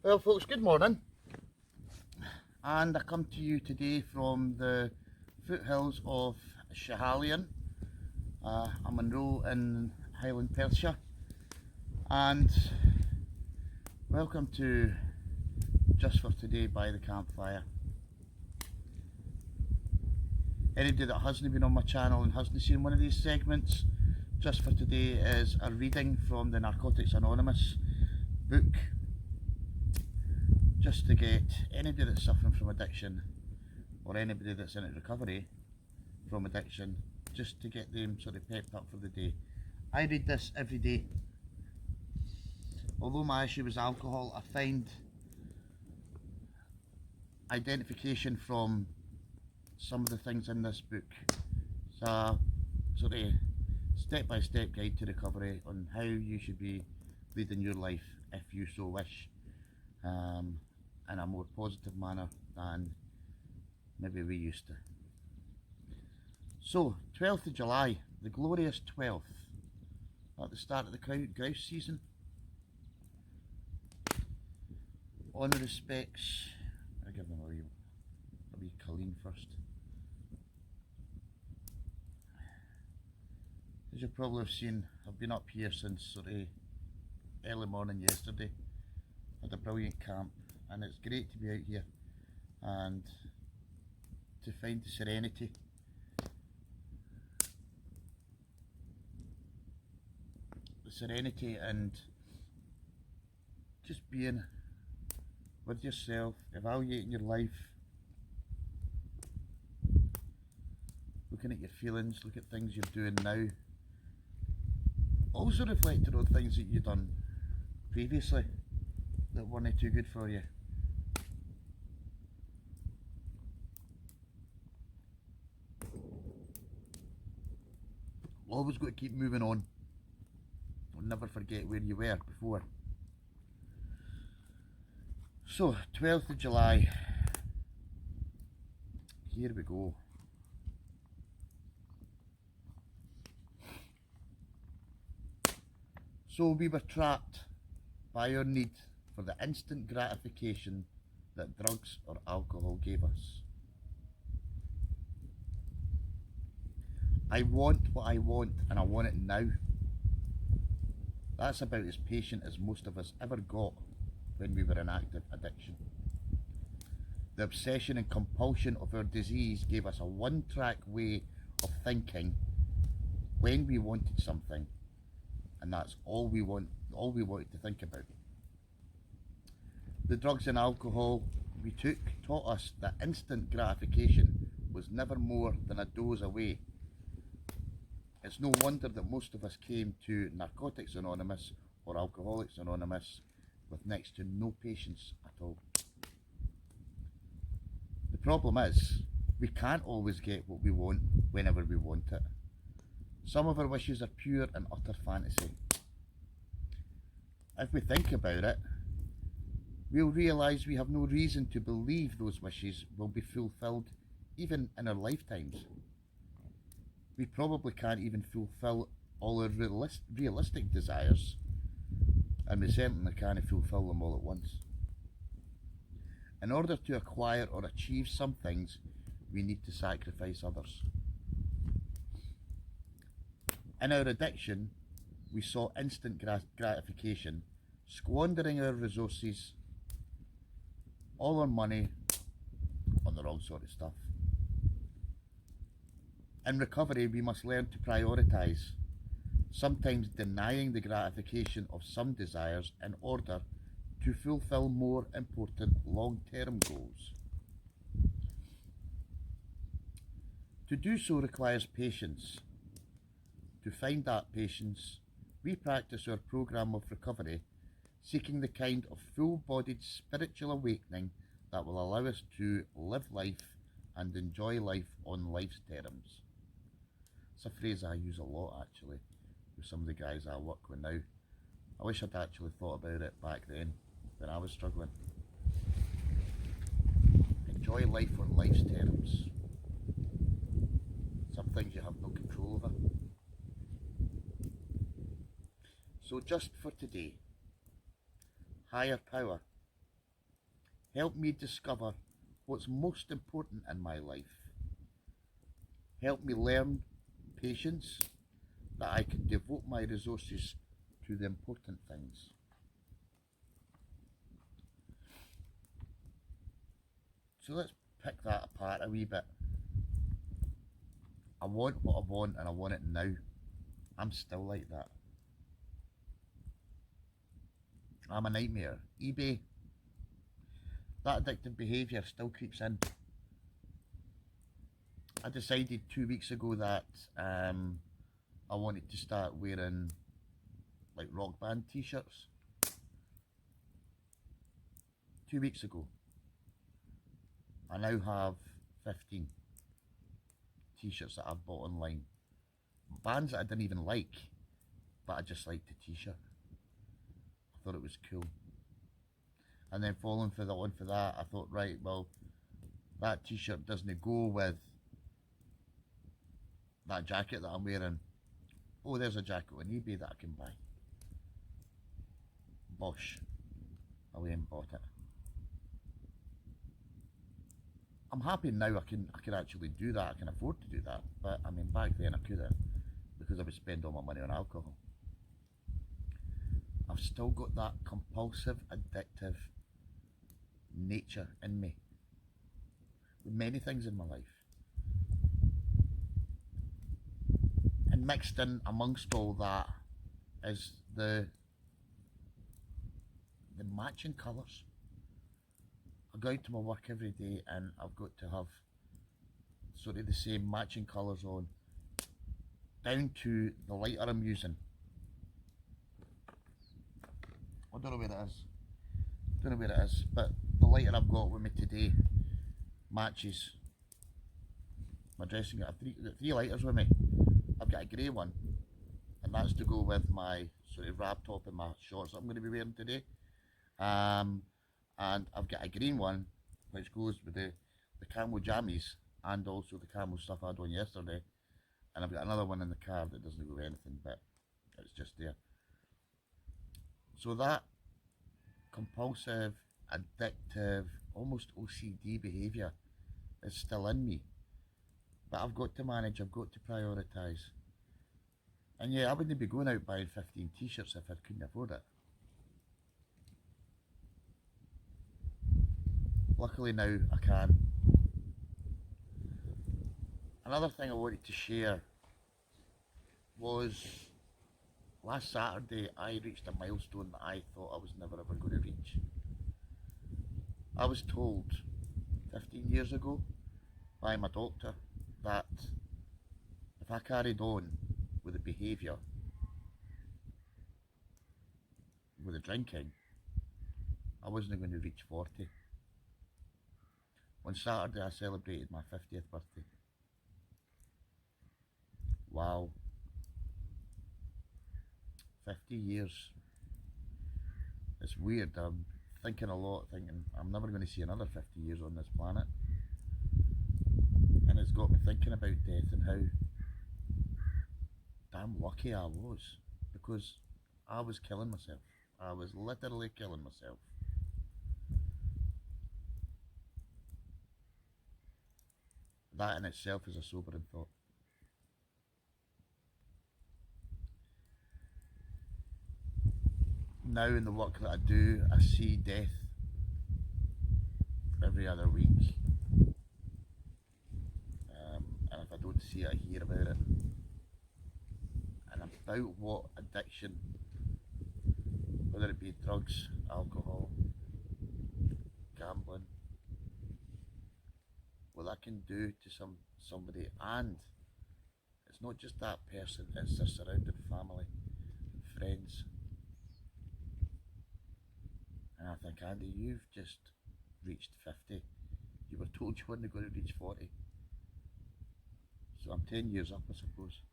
Well folks, good morning, and I come to you today from the foothills of Schiehallion. I'm enrolled in Highland Perthshire, and welcome to Just for Today by the Campfire. Anybody that hasn't been on my channel and hasn't seen one of these segments, Just for Today is a reading from the Narcotics Anonymous book, just to get anybody that's suffering from addiction, or anybody that's in recovery from addiction, just to get them sort of pepped up for the day. I read this every day. Although my issue was alcohol, I find identification from some of the things in this book. It's a sort of step-by-step guide to recovery on how you should be leading your life if you so wish, in a more positive manner than maybe we used to. So, 12th of July, the glorious 12th, at the start of the grouse season. On the respects, I'll give them a wee Colleen first. As you probably have seen, I've been up here since sort of early morning yesterday. Had a brilliant camp, and it's great to be out here and to find the serenity. The serenity and just being with yourself, evaluating your life, looking at your feelings, look at things you're doing now. Also reflecting on things that you've done previously that weren't too good for you. Always got to keep moving on. Never forget where you were before. So, 12th of July. Here we go. So we were trapped by our need for the instant gratification that drugs or alcohol gave us. I want what I want, and I want it now. That's about as patient as most of us ever got when we were in active addiction. The obsession and compulsion of our disease gave us a one-track way of thinking when we wanted something, and that's all we wanted to think about. The drugs and alcohol we took taught us that instant gratification was never more than a dose away. It's no wonder that most of us came to Narcotics Anonymous or Alcoholics Anonymous with next to no patience at all. The problem is, we can't always get what we want whenever we want it. Some of our wishes are pure and utter fantasy. If we think about it, we'll realise we have no reason to believe those wishes will be fulfilled even in our lifetimes. We probably can't even fulfill all our realistic desires, and we certainly can't fulfill them all at once. In order to acquire or achieve some things, we need to sacrifice others. In our addiction, we saw instant gratification, squandering our resources, all our money on the wrong sort of stuff. In recovery, we must learn to prioritise, sometimes denying the gratification of some desires in order to fulfil more important long-term goals. To do so requires patience. To find that patience, we practice our programme of recovery, seeking the kind of full-bodied spiritual awakening that will allow us to live life and enjoy life on life's terms. It's a phrase I use a lot actually with some of the guys I work with now. I wish I'd actually thought about it back then when I was struggling. Enjoy life on life's terms. Some things you have no control over. So just for today, higher power, Help me discover what's most important in my life. Help me learn patience, that I can devote my resources to the important things. So let's pick that apart a wee bit. I want what I want and I want it now. I'm still like that. I'm a nightmare. eBay, that addictive behaviour still creeps in. I decided 2 weeks ago that I wanted to start wearing like rock band t-shirts. 2 weeks ago. I now have 15 t-shirts that I've bought online. Bands that I didn't even like, but I just liked the t-shirt. I thought it was cool. And then following on for that, I thought, right, well, that t-shirt doesn't go with that jacket that I'm wearing. Oh, there's a jacket on eBay that I can buy. Bosh. I went and bought it. I'm happy now I can actually do that. I can afford to do that. But I mean, back then I couldn't, because I would spend all my money on alcohol. I've still got that compulsive, addictive nature in me with many things in my life. And mixed in amongst all that is the matching colours. I go out to my work every day and I've got to have sort of the same matching colours on, down to the lighter I'm using. I don't know where it is, but the lighter I've got with me today matches my dressing gown. I've got three lighters with me. I've got a grey one, and that's to go with my sort of wrap top and my shorts that I'm going to be wearing today. And I've got a green one which goes with the camo jammies and also the camo stuff I had on yesterday. And I've got another one in the car that doesn't go with anything, but it's just there. So that compulsive, addictive, almost OCD behaviour is still in me. But I've got to manage, I've got to prioritise. And yeah, I wouldn't be going out buying 15 t-shirts if I couldn't afford it. Luckily now I can. Another thing I wanted to share was last Saturday I reached a milestone that I thought I was never ever going to reach. I was told 15 years ago by my doctor that if I carried on with the behaviour, with the drinking, I wasn't going to reach 40. On Saturday I celebrated my 50th birthday. Wow. 50 years. It's weird. I'm thinking a lot, thinking I'm never going to see another 50 years on this planet. And it's got me thinking about death and how damn lucky I was, because I was killing myself. I was literally killing myself. That in itself is a sobering thought. Now in the work that I do, I see death every other week. And if I don't see it, I hear about it. And about what addiction, whether it be drugs, alcohol, gambling, what that can do to somebody. And it's not just that person, it's their surrounding family, friends. And I think, Andy, you've just reached 50. You were told you weren't going to reach 40. So I'm 10 years up, I suppose.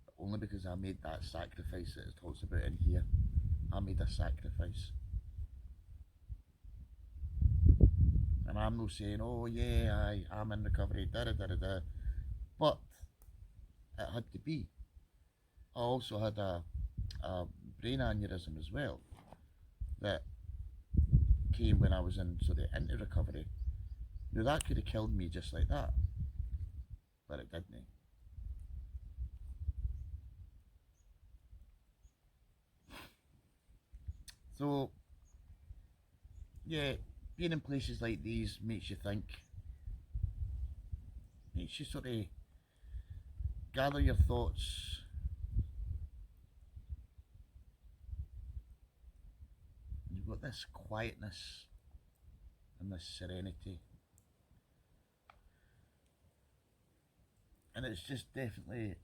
But only because I made that sacrifice that it talks about in here. I made a sacrifice. And I'm not saying, oh yeah, I'm in recovery, da da da da da. But it had to be. I also had a brain aneurysm as well, that came when I was in sort of into recovery. Now that could have killed me just like that, but it didn't. So yeah, being in places like these makes you think, makes you sort of gather your thoughts. You've got this quietness and this serenity, and it's just definitely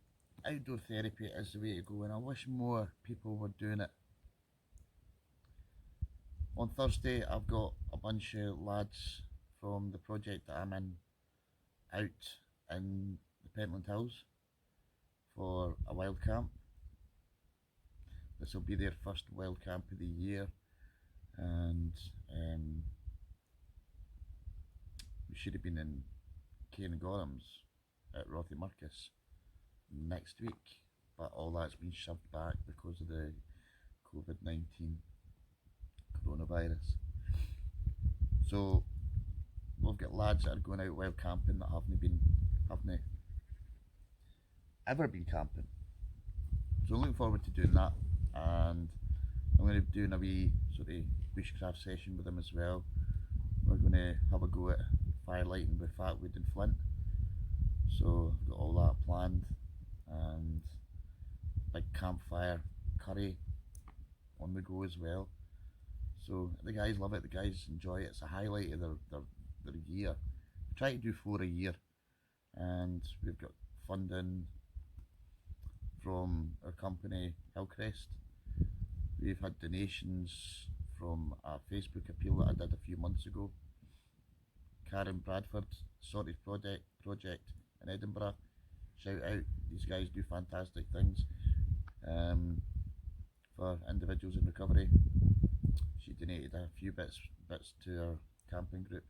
outdoor therapy is the way to go, and I wish more people were doing it. On Thursday, I've got a bunch of lads from the project that I'm in out in the Pentland Hills for a wild camp. This will be their first wild camp of the year, and we should have been in Cairngorms at Rothiemurchus next week, but all that's been shoved back because of the COVID-19 coronavirus. So we've got lads that are going out wild camping that haven't ever been camping. So I'm looking forward to doing that, and I'm going to be doing a wee sort of bushcraft session with them as well. We're going to have a go at firelighting with fat wood and flint. So I've got all that planned, and big campfire curry on the go as well. So the guys love it, the guys enjoy it. It's a highlight of their year. We try to do 4 a year, and we've got funding from our company Hillcrest. We've had donations from a Facebook appeal that I did a few months ago. Karen Bradford, Sorted Project in Edinburgh. Shout out, these guys do fantastic things for individuals in recovery. She donated a few bits to our camping group.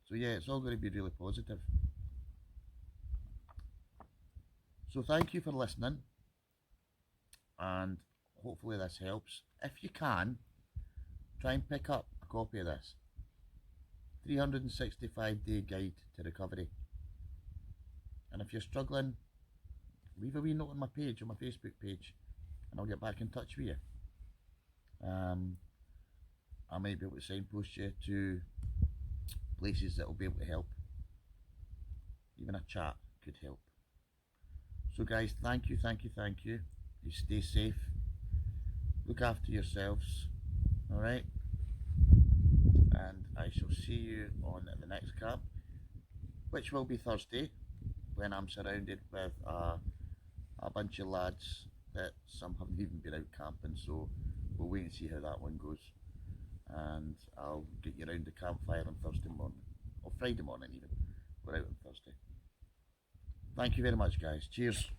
So yeah, it's all going to be really positive. So thank you for listening, and hopefully this helps. If you can, try and pick up a copy of this 365-day guide to recovery. And if you're struggling, leave a wee note on my page, on my Facebook page, and I'll get back in touch with you. I might be able to signpost you to places that will be able to help. Even a chat could help. So guys, thank you. You stay safe. Look after yourselves. Alright? And I shall see you on the next camp, which will be Thursday, when I'm surrounded with a bunch of lads that some haven't even been out camping, so we'll wait and see how that one goes. And I'll get you around the campfire on Thursday morning, or Friday morning even. We're out on Thursday. Thank you very much guys. Cheers.